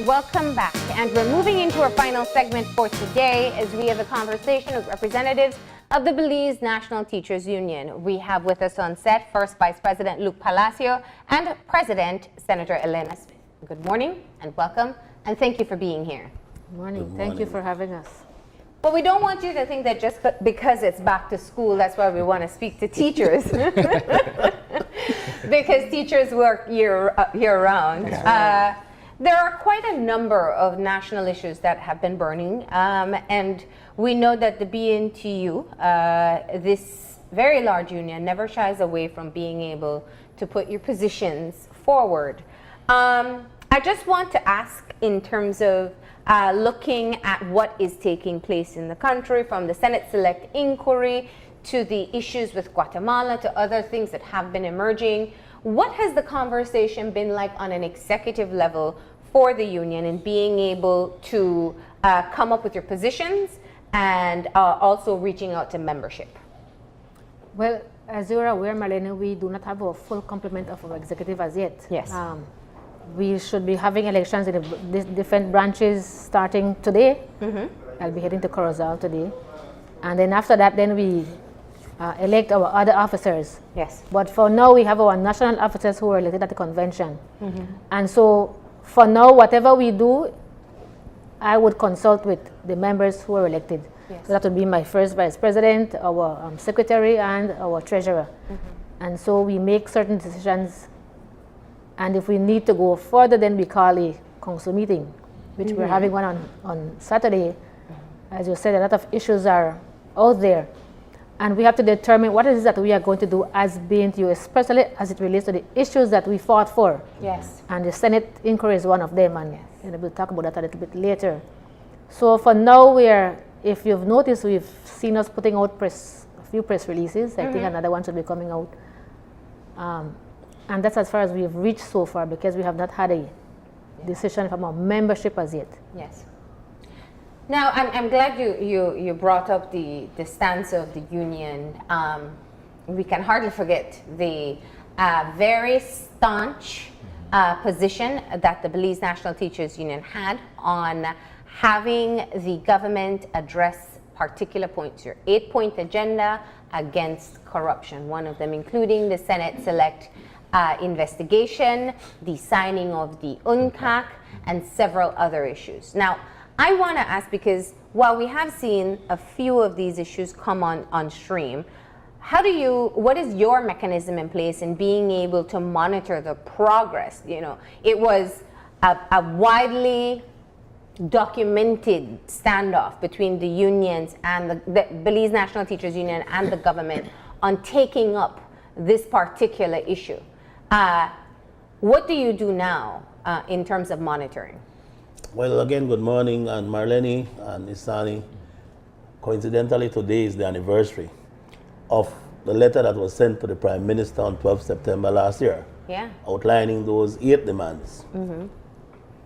welcome back. And we're moving into our final segment for today as we have a conversation with representatives of the Belize National Teachers Union. We have with us on set first Vice President Luke Palacio and President Senator Elena. Good morning and welcome, and thank you for being here. Good morning. Thank you for having us. But we don't want you to think that just because it's back to school, that's why we want to speak to teachers. Because teachers work year-round. Yeah. There are quite a number of national issues that have been burning, and we know that the B.NT.U, this very large union, never shies away from being able to put your positions forward. I just want to ask in terms of looking at what is taking place in the country, from the Senate Select Inquiry to the issues with Guatemala to other things that have been emerging. What has the conversation been like on an executive level for the union in being able to come up with your positions and also reaching out to membership? Well, as you are aware, Marlene, we do not have a full complement of our executive as yet. Yes. We should be having elections in the different branches starting today. I'll be heading to Corozal today. And then after that, then we elect our other officers. Yes. But for now, we have our national officers who are elected at the convention. And so for now, whatever we do, I would consult with the members who are elected. Yes. So that would be my first vice president, our secretary, and our treasurer. And so we make certain decisions. And if we need to go further, then we call a council meeting, which we're having one on Saturday. As you said, a lot of issues are out there. And we have to determine what it is that we are going to do as B.NT.U, especially as it relates to the issues that we fought for. Yes. And the Senate inquiry is one of them, and we'll talk about that a little bit later. So for now, if you've noticed, we've seen us putting out a few press releases. I think another one should be coming out. And that's as far as we've reached so far, because we have not had a decision from our membership as yet. Yes. Now, I'm glad you brought up the stance of the union. We can hardly forget the very staunch position that the Belize National Teachers Union had on having the government address particular points, your 8-point agenda against corruption, one of them including the Senate Select investigation, the signing of the UNCAC, and several other issues. Now, I want to ask, because while we have seen a few of these issues come on stream, what is your mechanism in place in being able to monitor the progress? You know, it was a widely documented standoff between the unions and the Belize National Teachers Union and the government on taking up this particular issue. What do you do now in terms of monitoring? Well, again, good morning, and Marlene and Isani. Coincidentally, today is the anniversary of the letter that was sent to the Prime Minister on 12 September last year, outlining those 8 demands.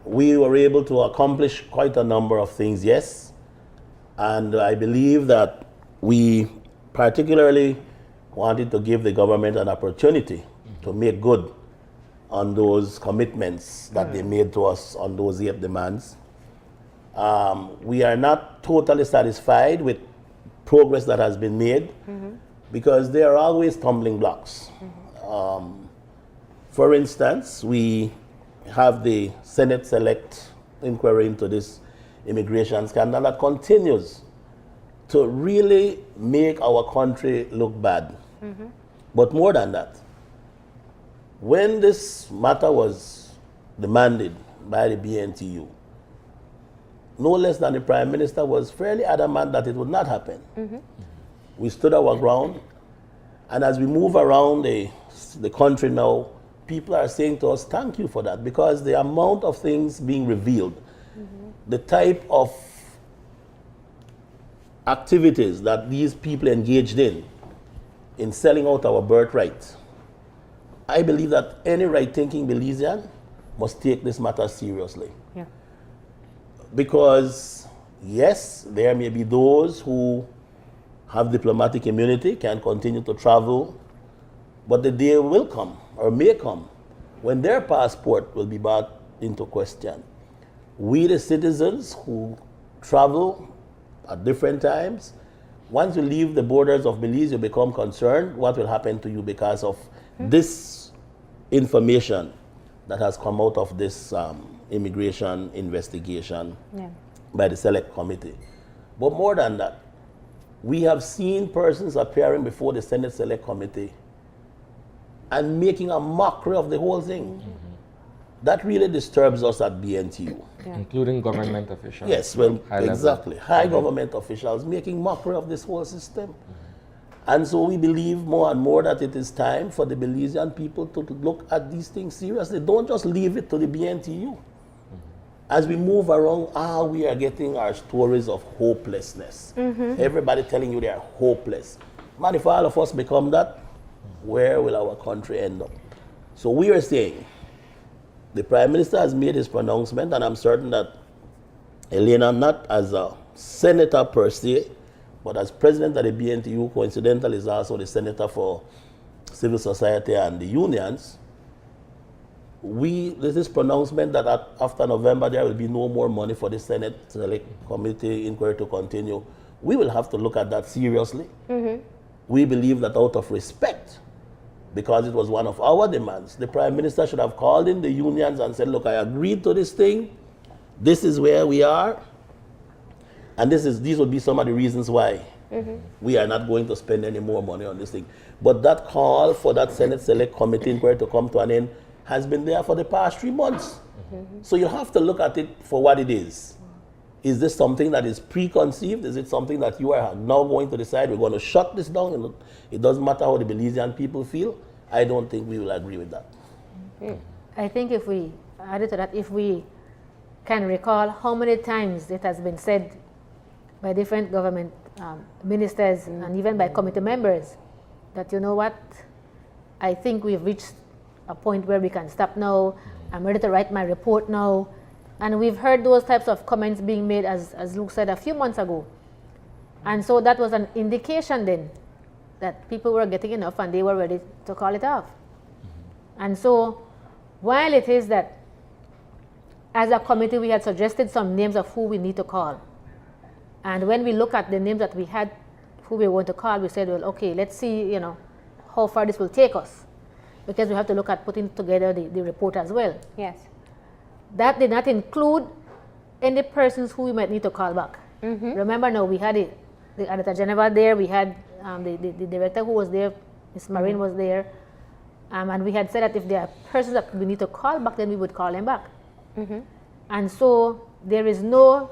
We were able to accomplish quite a number of things, yes, and I believe that we particularly wanted to give the government an opportunity to make good on those commitments that they made to us on those 8 demands. We are not totally satisfied with progress that has been made because there are always stumbling blocks. For instance, we have the Senate Select inquiry into this immigration scandal that continues to really make our country look bad. But more than that, when this matter was demanded by the BNTU, no less than the Prime Minister was fairly adamant that it would not happen. We stood our ground, and as we move around the country now, people are saying to us, thank you for that, because the amount of things being revealed, the type of activities that these people engaged in selling out our birthright, I believe that any right-thinking Belizean must take this matter seriously. Because, yes, there may be those who have diplomatic immunity, can continue to travel, but the day will come, or may come, when their passport will be brought into question. We, the citizens who travel at different times, once you leave the borders of Belize, you become concerned what will happen to you because of this information that has come out of this immigration investigation by the Select Committee. But more than that, we have seen persons appearing before the Senate Select Committee and making a mockery of the whole thing. That really disturbs us at BNTU. Including government officials. Yes, well, High level. exactly. High government officials making mockery of this whole system. And so we believe more and more that it is time for the Belizean people to look at these things seriously. Don't just leave it to the BNTU. As we move around, we are getting our stories of hopelessness. Everybody telling you they are hopeless. Man, if all of us become that, where will our country end up? So we are saying, the Prime Minister has made his pronouncement, and I'm certain that Elena, not as a senator per se, but as president of the BNTU, coincidentally is also the senator for civil society and the unions. There's this pronouncement that after November there will be no more money for the Senate Select Committee inquiry to continue. We will have to look at that seriously. We believe that out of respect, because it was one of our demands, the Prime Minister should have called in the unions and said, look, I agreed to this thing. This is where we are. And these would be some of the reasons why we are not going to spend any more money on this thing. But that call for that Senate Select Committee inquiry to come to an end has been there for the past 3 months. So you have to look at it for what it is. Is this something that is preconceived? Is it something that you are now going to decide we're going to shut this down? It doesn't matter how the Belizean people feel. I don't think we will agree with that. I think if we added to that, if we can recall how many times it has been said by different government ministers and even by committee members that, you know what, I think we've reached a point where we can stop now. I'm ready to write my report now. And we've heard those types of comments being made, as Luke said, a few months ago. And so that was an indication then that people were getting enough and they were ready to call it off. And so while it is that as a committee we had suggested some names of who we need to call, and when we look at the names that we had who we want to call, we said, well, okay, let's see, how far this will take us, because we have to look at putting together the report as well. Yes. That did not include any persons who we might need to call back. Remember now, we had the Auditor General there, we had the director who was there, Ms. Marine was there, and we had said that if there are persons that we need to call back, then we would call them back. And so there is no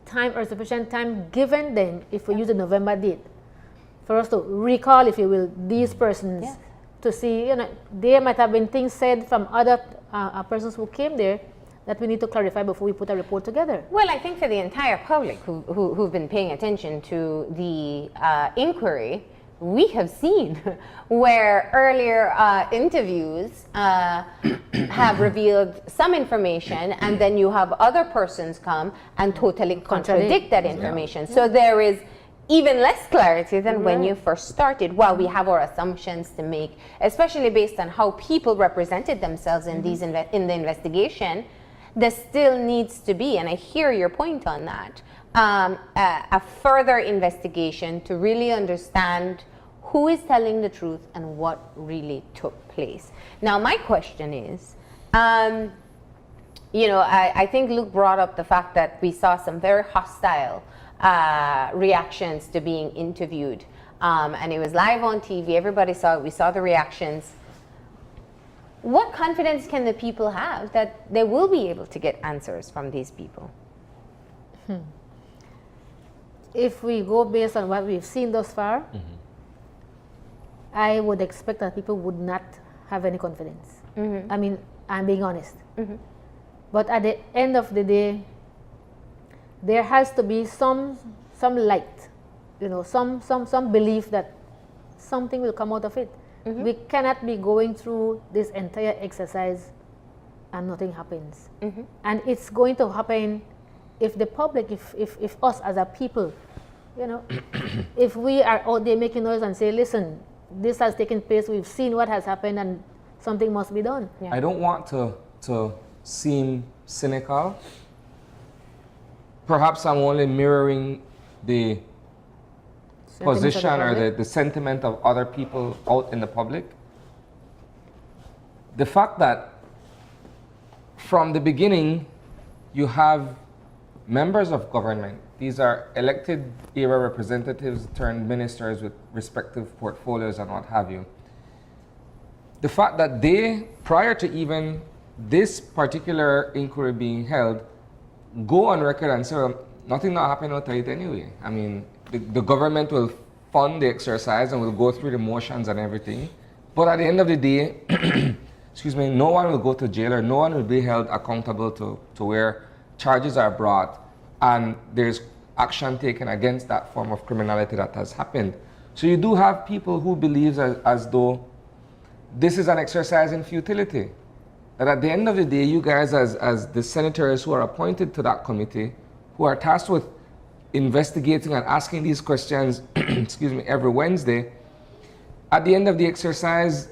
time or sufficient time given then, if we use the November date, for us to recall, if you will, these persons to see, there might have been things said from other persons who came there that we need to clarify before we put a report together. Well, I think for the entire public who've been paying attention to the inquiry, we have seen where earlier interviews have revealed some information, and then you have other persons come and totally contradict that information. So there is even less clarity than when you first started, while we have our assumptions to make, especially based on how people represented themselves in these in the investigation. There still needs to be, and I hear your point on that, a further investigation to really understand who is telling the truth and what really took place. Now, my question is, I think Luke brought up the fact that we saw some very hostile reactions to being interviewed, and it was live on TV. Everybody saw it. We saw the reactions. What confidence can the people have that they will be able to get answers from these people? If we go based on what we've seen thus far, I would expect that people would not have any confidence. I mean, I'm being honest. But at the end of the day, there has to be some light, some belief that something will come out of it. We cannot be going through this entire exercise and nothing happens. And it's going to happen if the public, if us as a people, if we are out there making noise and say, listen, this has taken place, we've seen what has happened, and something must be done. I don't want to seem cynical. Perhaps I'm only mirroring the position or the sentiment of other people out in the public. The fact that from the beginning you have members of government, these are elected era representatives turned ministers with respective portfolios and what have you. The fact that they, prior to even this particular inquiry being held, go on record and say, well, nothing not happened out of it anyway. I mean, the government will fund the exercise and will go through the motions and everything. But at the end of the day, excuse me, no one will go to jail or no one will be held accountable to where charges are brought and there's action taken against that form of criminality that has happened. So you do have people who believe as though this is an exercise in futility. That at the end of the day, you guys as the senators who are appointed to that committee, who are tasked with investigating and asking these questions, excuse me, every Wednesday, at the end of the exercise,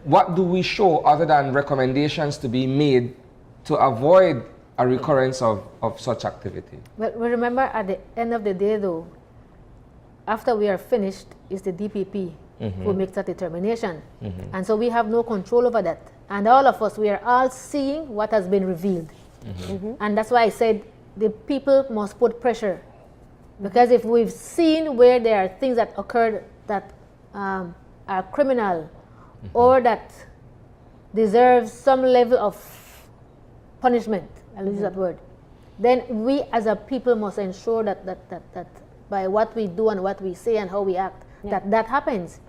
what do we show other than recommendations to be made to avoid a recurrence of such activity? Well, remember at the end of the day though, after we are finished, is the DPP who makes that determination. And so we have no control over that. And all of us, we are all seeing what has been revealed. And that's why I said the people must put pressure. Because if we've seen where there are things that occurred that are criminal or that deserve some level of punishment, I'll use that word, then we as a people must ensure that by what we do and what we say and how we act, that happens.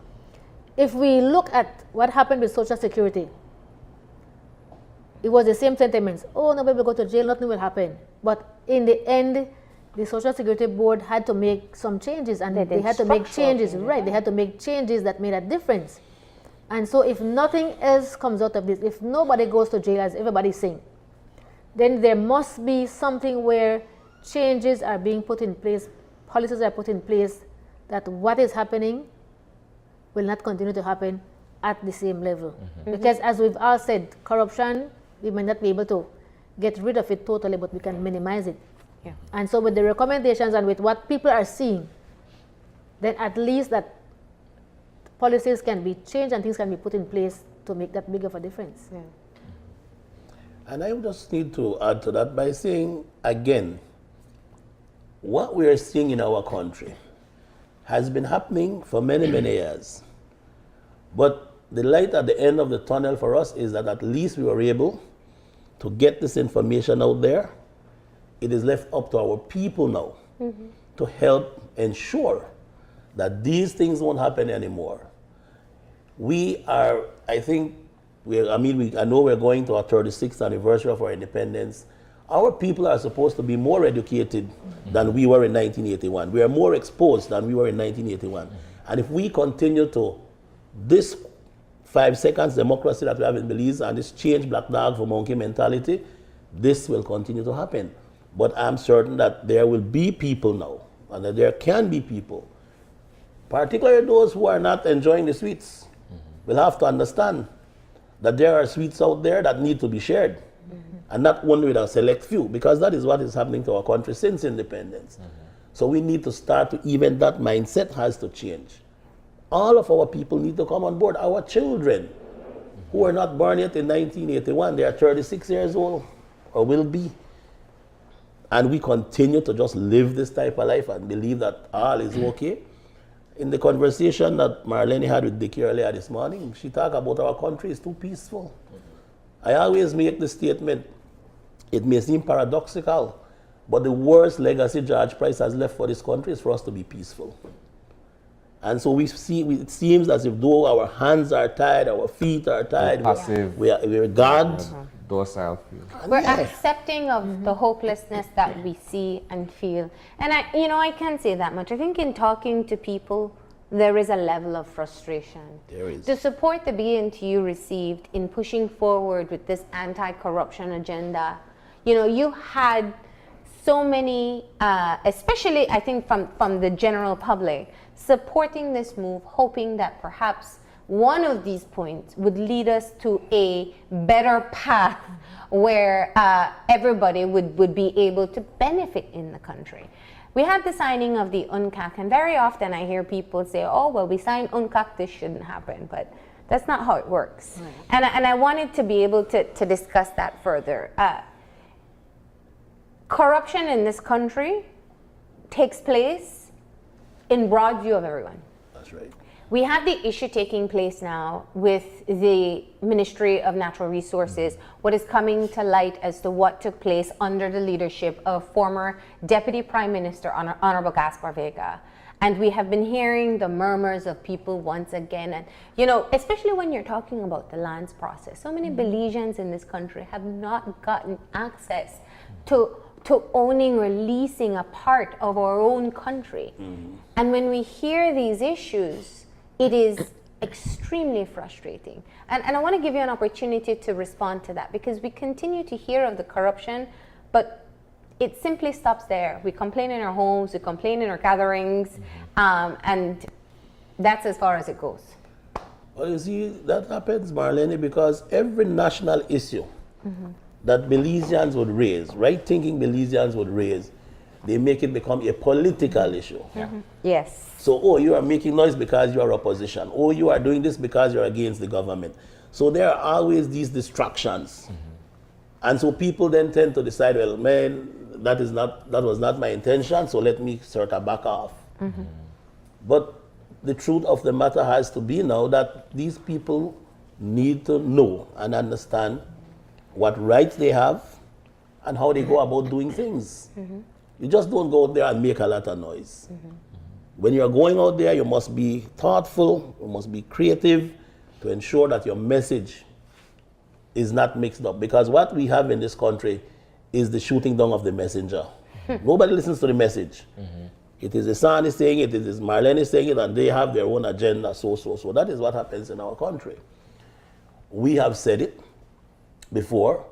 If we look at what happened with Social Security, it was the same sentiments. Oh, nobody will go to jail, nothing will happen. But in the end, the Social Security Board had to make some changes, and they had to make changes, right? They had to make changes that made a difference. And so if nothing else comes out of this, if nobody goes to jail, as everybody's saying, then there must be something where changes are being put in place, policies are put in place, that what is happening will not continue to happen at the same level. Because as we've all said, corruption, we may not be able to get rid of it totally, but we can minimize it. And so with the recommendations and with what people are seeing, then at least that policies can be changed and things can be put in place to make that big of a difference. And I would just need to add to that by saying, again, what we are seeing in our country has been happening for many, many years. But the light at the end of the tunnel for us is that at least we were able to get this information out there. It is left up to our people now to help ensure that these things won't happen anymore. We are, I think, I know we're going to our 36th anniversary of our independence. Our people are supposed to be more educated than we were in 1981. We are more exposed than we were in 1981. And if we continue to this 5 seconds democracy that we have in Belize and this change black dog for monkey mentality, this will continue to happen. But I'm certain that there will be people now, and that there can be people, particularly those who are not enjoying the sweets, will have to understand that there are sweets out there that need to be shared. And not only with a select few, because that is what is happening to our country since independence. So we need to start to, even that mindset has to change. All of our people need to come on board. Our children, who are not born yet in 1981, they are 36 years old, or will be. And we continue to just live this type of life and believe that all is okay. In the conversation that Marlene had with Dickie earlier this morning, she talked about our country is too peaceful. I always make the statement, it may seem paradoxical, but the worst legacy George Price has left for this country is for us to be peaceful. And so it seems as if though our hands are tied, our feet are tied, we're God. Docile. We're accepting of the hopelessness that we see and feel. And I can't say that much. I think in talking to people, there is a level of frustration. There is. The support the B.NT.U received in pushing forward with this anti-corruption agenda, you had so many, especially I think from the general public, supporting this move, hoping that perhaps one of these points would lead us to a better path where everybody would be able to benefit in the country. We had the signing of the UNCAC, and very often I hear people say, oh, well, we signed UNCAC, this shouldn't happen, but that's not how it works. Right. And I wanted to be able to discuss that further. Corruption in this country takes place in broad view of everyone. That's right. We have the issue taking place now with the Ministry of Natural Resources, what is coming to light as to what took place under the leadership of former Deputy Prime Minister Honorable Gaspar Vega. And we have been hearing the murmurs of people once again. And, you know, especially when you're talking about the lands process, so many Belizeans in this country have not gotten access to owning or leasing a part of our own country. And when we hear these issues, it is extremely frustrating. And I want to give you an opportunity to respond to that, because we continue to hear of the corruption, but it simply stops there. We complain in our homes, we complain in our gatherings, and that's as far as it goes. Well, you see, that happens, Marlene, because every national issue that Belizeans would raise, right-thinking Belizeans would raise, they make it become a political issue. Yes. So, oh, you are making noise because you are opposition. Oh, you are doing this because you're against the government. So there are always these distractions. And so people then tend to decide, well, man, that was not my intention, so let me sort of back off. But the truth of the matter has to be now that these people need to know and understand what rights they have and how they go about doing things. You just don't go out there and make a lot of noise. When you're going out there, you must be thoughtful, you must be creative to ensure that your message is not mixed up. Because what we have in this country is the shooting down of the messenger. Nobody listens to the message. It is Isani saying it is Marlene saying it, and they have their own agenda, so. That is what happens in our country. We have said it before,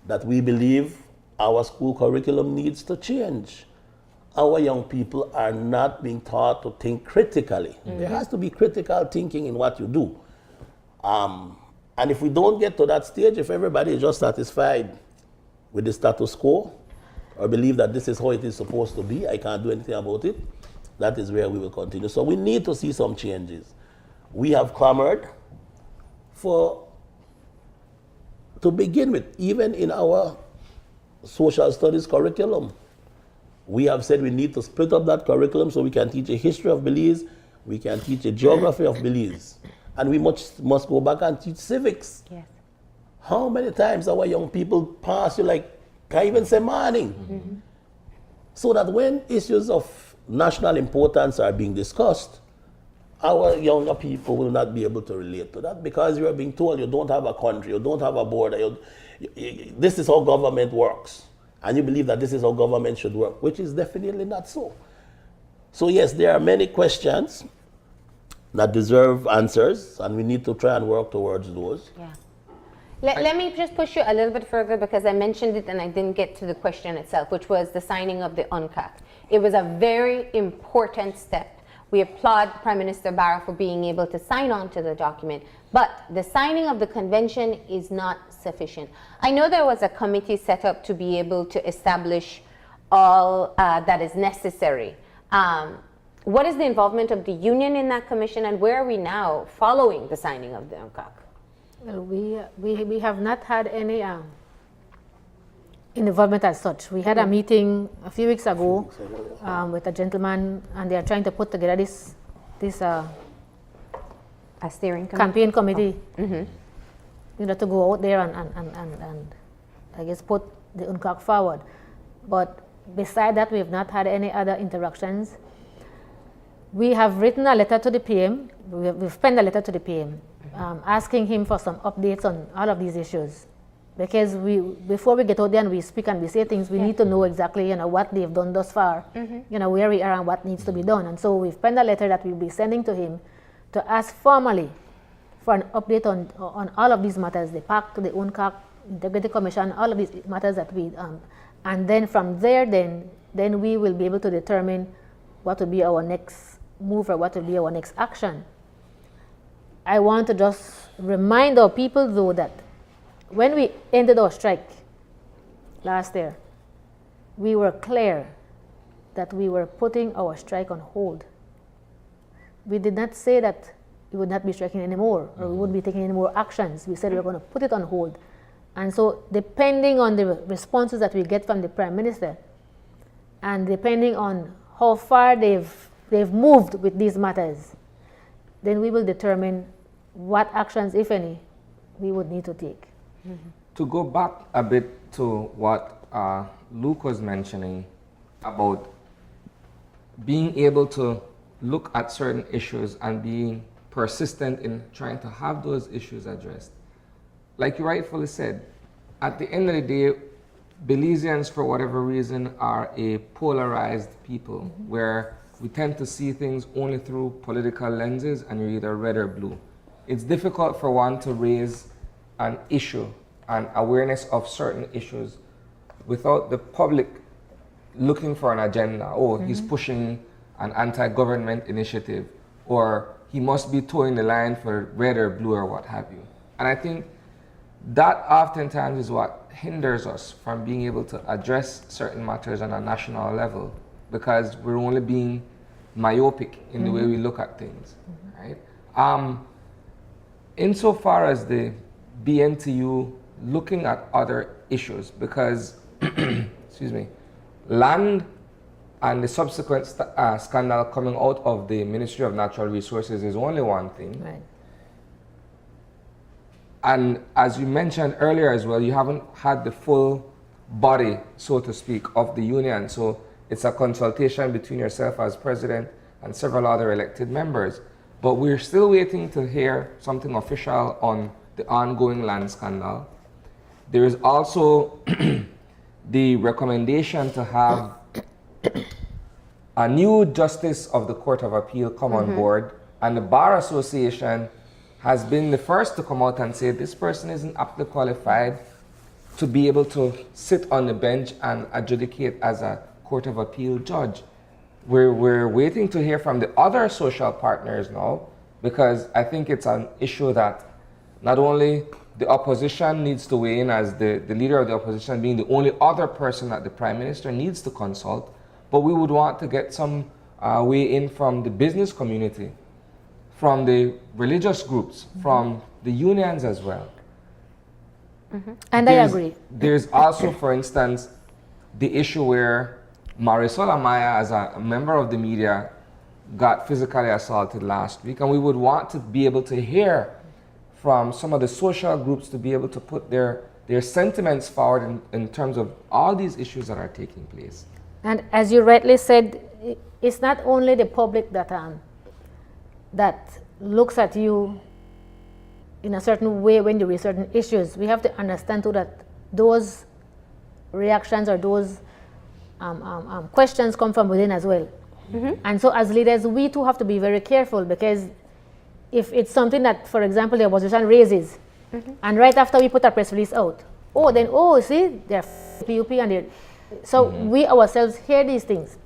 that we believe our school curriculum needs to change. Our young people are not being taught to think critically. There has to be critical thinking in what you do. And if we don't get to that stage, if everybody is just satisfied with the status quo, or believe that this is how it is supposed to be, I can't do anything about it, that is where we will continue. So we need to see some changes. We have clamored to begin with, even in our social studies curriculum, we have said we need to split up that curriculum so we can teach a history of Belize, we can teach a geography of Belize, and we must go back and teach civics. Yes. How many times our young people pass you like, can't even say morning? So that when issues of national importance are being discussed, our younger people will not be able to relate to that, because you are being told you don't have a country, you don't have a border, this is how government works. And you believe that this is how government should work, which is definitely not so. So yes, there are many questions that deserve answers, and we need to try and work towards those. Yeah. Let me just push you a little bit further, because I mentioned it and I didn't get to the question itself, which was the signing of the UNCAC. It was a very important step. We applaud Prime Minister Barra for being able to sign on to the document, but the signing of the convention is not sufficient. I know there was a committee set up to be able to establish all that is necessary. What is the involvement of the union in that commission, and where are we now following the signing of the UNCAC? Well, we have not had any involvement as such. We had a meeting a few weeks ago with a gentleman, and they are trying to put together this a steering campaign committee, you know, to go out there and I guess put the UNCAC forward. But beside that, we have not had any other interactions. We have written a letter to the PM. We've penned a letter to the PM, asking him for some updates on all of these issues. Because before we get out there and we speak and we say things, we need to know exactly, you know, what they've done thus far, you know, where we are and what needs to be done. And so we've penned a letter that we'll be sending to him to ask formally for an update on all of these matters, the PAC, the UNCAC, Integrity Commission, all of these matters that we, and then from there, then we will be able to determine what will be our next move or what will be our next action. I want to just remind our people, though, that when we ended our strike last year, we were clear that we were putting our strike on hold. We did not say that we would not be striking anymore, or we wouldn't be taking any more actions. We said we were going to put it on hold. And so depending on the responses that we get from the Prime Minister, and depending on how far they've moved with these matters, then we will determine what actions, if any, we would need to take. To go back a bit to what Luke was mentioning about being able to look at certain issues and being persistent in trying to have those issues addressed. Like you rightfully said, at the end of the day, Belizeans, for whatever reason, are a polarized people where we tend to see things only through political lenses, and you're either red or blue. It's difficult for one to raise an issue and awareness of certain issues without the public looking for an agenda. Oh, he's pushing an anti-government initiative, or he must be towing the line for red or blue or what have you. And I think that oftentimes is what hinders us from being able to address certain matters on a national level, because we're only being myopic in the way we look at things, right? Insofar as the BNTU looking at other issues, because, excuse me, land and the subsequent scandal coming out of the Ministry of Natural Resources is only one thing. Right. And as you mentioned earlier as well, you haven't had the full body, so to speak, of the union. So it's a consultation between yourself as president and several other elected members. But we're still waiting to hear something official on the ongoing land scandal. There is also the recommendation to have a new justice of the Court of Appeal come on board, and the Bar Association has been the first to come out and say this person isn't aptly qualified to be able to sit on the bench and adjudicate as a Court of Appeal judge. We're waiting to hear from the other social partners now, because I think it's an issue that not only the opposition needs to weigh in, as the leader of the opposition being the only other person that the Prime Minister needs to consult, but we would want to get some weigh in from the business community, from the religious groups, from the unions as well. And I agree. There's also, for instance, the issue where Marisol Amaya, as a member of the media, got physically assaulted last week, and we would want to be able to hear from some of the social groups to be able to put their sentiments forward in terms of all these issues that are taking place. And as you rightly said, it's not only the public that looks at you in a certain way when you raise certain issues. We have to understand too that those reactions or those questions come from within as well. And so as leaders, we too have to be very careful, because if it's something that, for example, the opposition raises, and right after we put a press release out, see, they're PUP, and so we ourselves hear these things.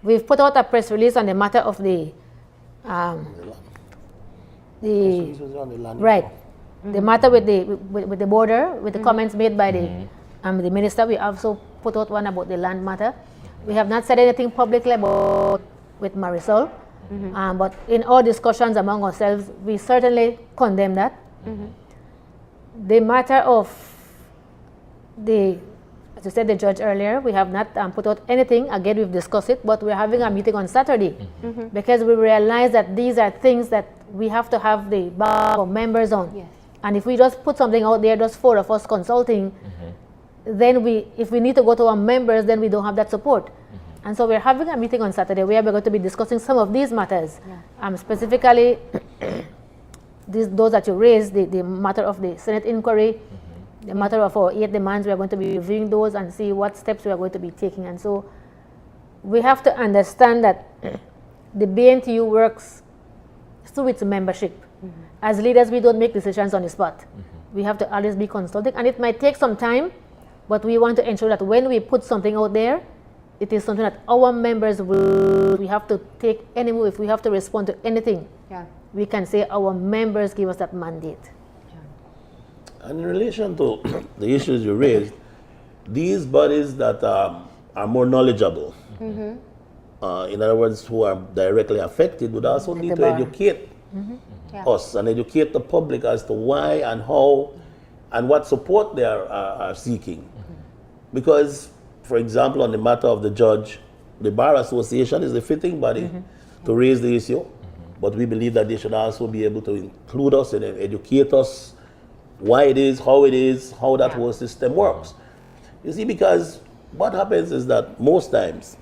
We've put out a press release on the matter of the matter with the border, with the comments made by the minister. We also put out one about the land matter. We have not said anything publicly about with Marisol, but in our discussions among ourselves, we certainly condemn that. The matter of as you said, the judge earlier, we have not put out anything. Again, we've discussed it, but we're having a meeting on Saturday, because we realize that these are things that we have to have the bar of members on. Yes. And if we just put something out there, just four of us consulting, then if we need to go to our members, then we don't have that support. And so we're having a meeting on Saturday where we're going to be discussing some of these matters. Specifically, those that you raised, the matter of the Senate inquiry, the matter of our 8 demands. We're going to be reviewing those and see what steps we are going to be taking. And so we have to understand that the BNT.U works through its membership. As leaders, we don't make decisions on the spot. We have to always be consulting, and it might take some time, but we want to ensure that when we put something out there, it is something that our members will. We have to take any move if we have to respond to anything. we can say our members give us that mandate. And in relation to the issues you raised, these bodies that are more knowledgeable, in other words, who are directly affected, would also need the to bar. educate Yeah. us and educate the public as to why and how and what support they are seeking. Because, for example, on the matter of the judge, the Bar Association is the fitting body to raise the issue, but we believe that they should also be able to include us and educate us why it is, how that whole system works. You see, because what happens is that most times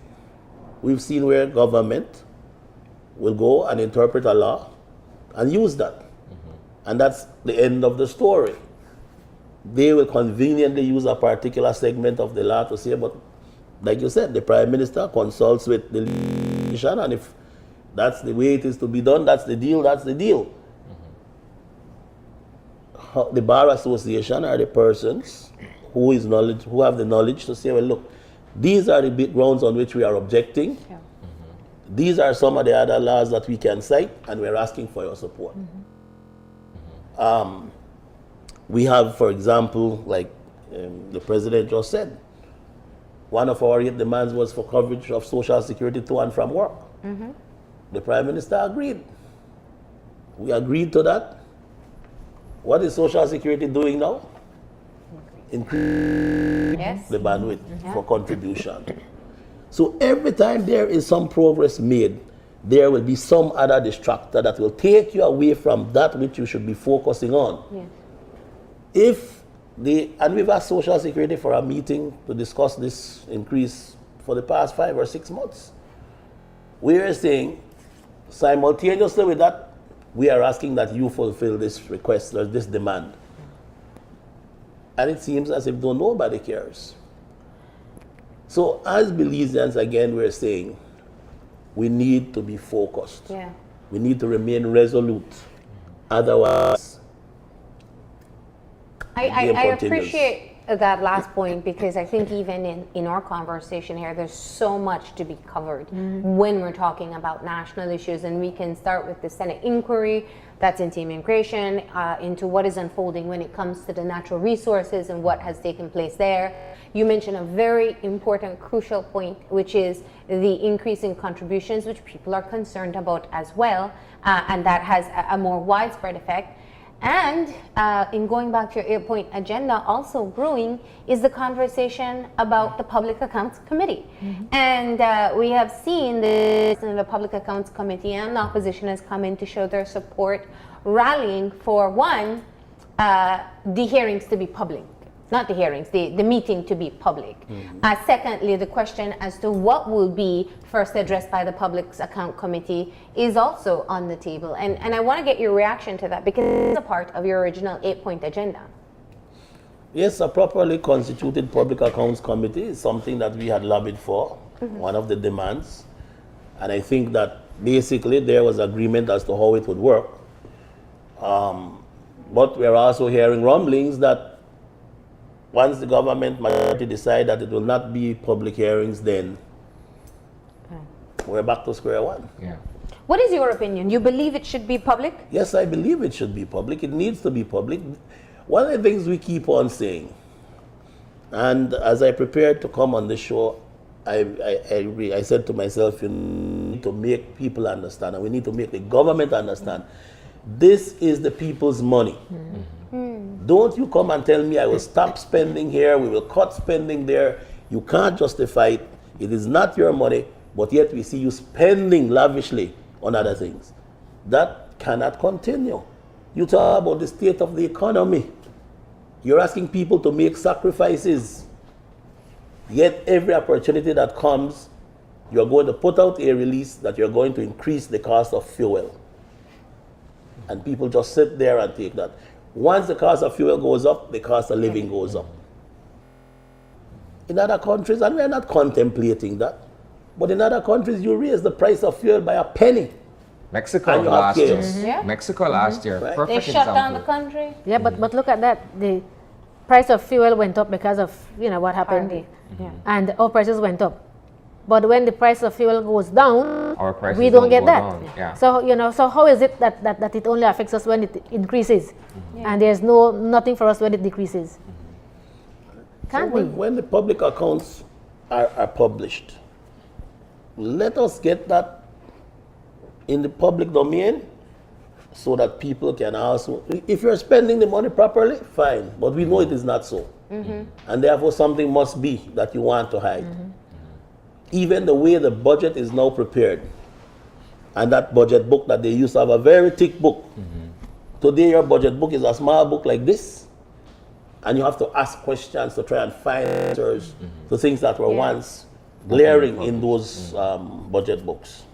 we've seen where government will go and interpret a law and use that. And that's the end of the story. They will conveniently use a particular segment of the law to say, but like you said, the Prime Minister consults with the legislation, and if that's the way it is to be done, that's the deal, that's the deal. The Bar Association are the persons who have the knowledge to say, well, look, these are the big grounds on which we are objecting. Yeah. These are some of the other laws that we can cite, and we're asking for your support. We have, for example, like the President just said, one of our 8 demands was for coverage of Social Security to and from work. The Prime Minister agreed. We agreed to that. What is Social Security doing now? Increase Yes. the bandwidth for contribution. So every time there is some progress made, there will be some other distractor that will take you away from that which you should be focusing on. Yes. And we've asked Social Security for a meeting to discuss this increase for the past 5 or 6 months. We are saying, simultaneously with that, we are asking that you fulfill this request or this demand. And it seems as if though nobody cares. So as Belizeans, again, we're saying, we need to be focused. Yeah. We need to remain resolute. Otherwise, I game continues. appreciate that last point, because I think even in our conversation here, there's so much to be covered when we're talking about national issues. And we can start with the Senate inquiry that's into immigration, into what is unfolding when it comes to the natural resources and what has taken place there. You mentioned a very important, crucial point, which is the increase in contributions, which people are concerned about as well, and that has a more widespread effect. And in going back to your 8-point agenda, also brewing is the conversation about the Public Accounts Committee. And we have seen the Public Accounts Committee and the opposition has come in to show their support, rallying for, one, the hearings to be public. Not the hearings, the meeting to be public. Secondly, the question as to what will be first addressed by the Public Account Committee is also on the table. And I want to get your reaction to that, because it's a part of your original 8-point agenda. yes, a properly constituted Public Accounts Committee is something that we had lobbied for, one of the demands. And I think that basically there was agreement as to how it would work. But we're also hearing rumblings that once the government majority decide that it will not be public hearings, then we're back to square one. Yeah. What is your opinion? You believe it should be public? Yes, I believe it should be public. It needs to be public. One of the things we keep on saying, and as I prepared to come on the show, I said to myself, you need to make people understand, and we need to make the government understand, this is the people's money. Don't you come and tell me I will stop spending here, we will cut spending there. You can't justify it. It is not your money, but yet we see you spending lavishly on other things. That cannot continue. You talk about the state of the economy. You're asking people to make sacrifices. Yet every opportunity that comes, you're going to put out a release that you're going to increase the cost of fuel. And people just sit there and take that. Once the cost of fuel goes up, the cost of living goes up. In other countries, and we're not contemplating that, but in other countries, you raise the price of fuel by a penny. Mexico And you have last year. chaos. Yeah. Mexico last year. Right. Perfect They shut example. down the country? Yeah, but look at that. The price of fuel went up because of what happened. Harvey. Yeah. And our prices went up. But when the price of fuel goes down, our prices we don't get go that. down. Yeah. So how is it that it only affects us when it increases, and there's nothing for us when it decreases? Can't be. When the public accounts are published, let us get that in the public domain so that people can also, if you're spending the money properly, fine, but we know it is not so. And therefore something must be that you want to hide. Even the way the budget is now prepared, and that budget book that they used to have a very thick book. Today your budget book is a small book like this, and you have to ask questions to try and find answers to things that were once glaring in those budget books.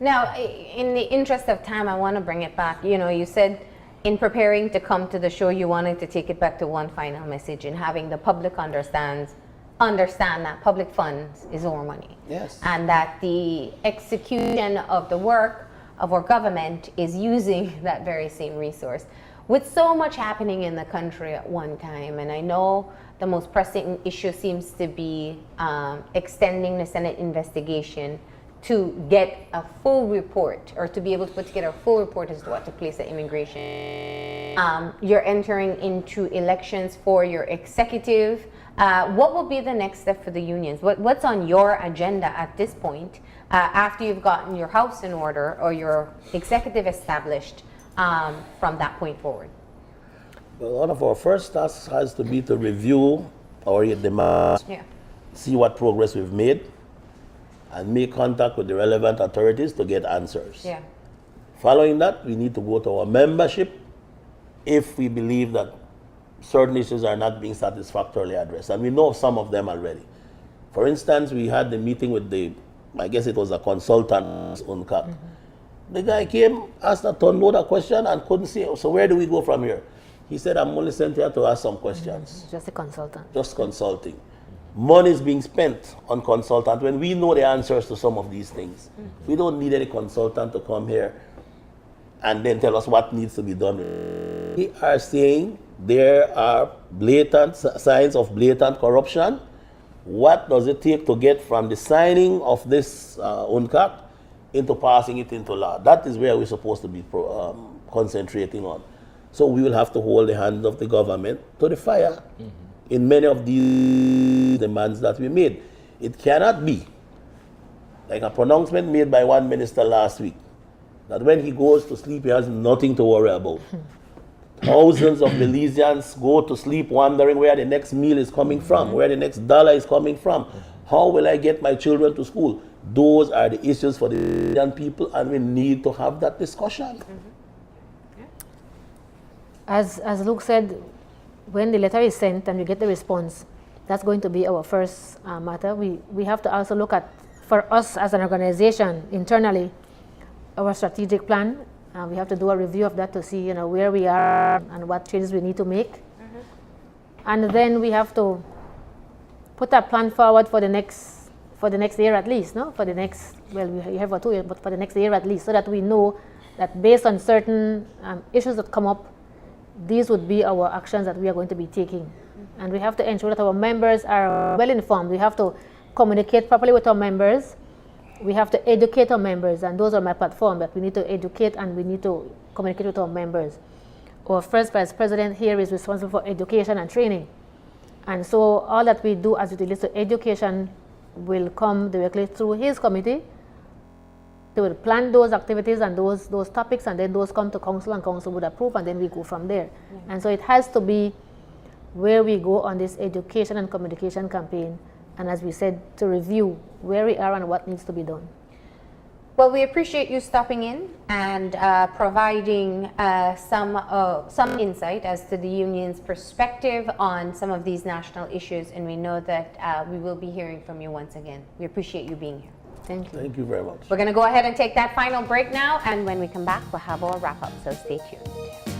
Now, in the interest of time, I want to bring it back. You know, you said in preparing to come to the show, you wanted to take it back to one final message in having the public understand that public funds is our money. Yes. And that the execution of the work of our government is using that very same resource. With so much happening in the country at one time, and I know the most pressing issue seems to be extending the Senate investigation to get a full report, or to be able to put together a full report as to what took place at immigration. You're entering into elections for your executive. What will be the next step for the unions? What's on your agenda at this point after you've gotten your house in order or your executive established from that point forward? Well, one of our first tasks has to be to review our demands, see what progress we've made, and make contact with the relevant authorities to get answers. Following that, we need to go to our membership if we believe that certain issues are not being satisfactorily addressed. And we know of some of them already. For instance, we had the meeting with I guess it was a consultant, UNCAC. The guy came, asked a ton load of questions and couldn't say, so where do we go from here? He said, I'm only sent here to ask some questions. Just a consultant. Just consulting. Money is being spent on consultant when we know the answers to some of these things. We don't need any consultant to come here and then tell us what needs to be done. We are saying there are blatant signs of blatant corruption. What does it take to get from the signing of this UNCAC into passing it into law? That is where we're supposed to be concentrating on. So we will have to hold the hand of the government to the fire in many of these demands that we made. It cannot be like a pronouncement made by one minister last week, that when he goes to sleep, he has nothing to worry about. Thousands of Belizeans go to sleep wondering where the next meal is coming from, where the next dollar is coming from. How will I get my children to school? Those are the issues for the young people, and we need to have that discussion. As Luke said, when the letter is sent and we get the response, that's going to be our first matter. We have to also look at, for us as an organization internally, our strategic plan. We have to do a review of that to see where we are and what changes we need to make. And then we have to put a plan forward for the next year at least, no? For the next, well, we have for 2 years, but for the next year at least, so that we know that based on certain issues that come up, these would be our actions that we are going to be taking. And we have to ensure that our members are well informed. We have to communicate properly with our members. We have to educate our members, and those are my platform, that we need to educate and we need to communicate with our members. Our first vice president here is responsible for education and training. And so all that we do as it relates to education will come directly through his committee. They will plan those activities and those topics, and then those come to council, and council would approve, and then we go from there. And so it has to be where we go on this education and communication campaign, and as we said, to review where we are and what needs to be done. Well, we appreciate you stopping in and providing some insight as to the union's perspective on some of these national issues, and we know that we will be hearing from you once again. We appreciate you being here. Thank you. Thank you very much. We're going to go ahead and take that final break now, and when we come back, we'll have our wrap-up, so stay tuned.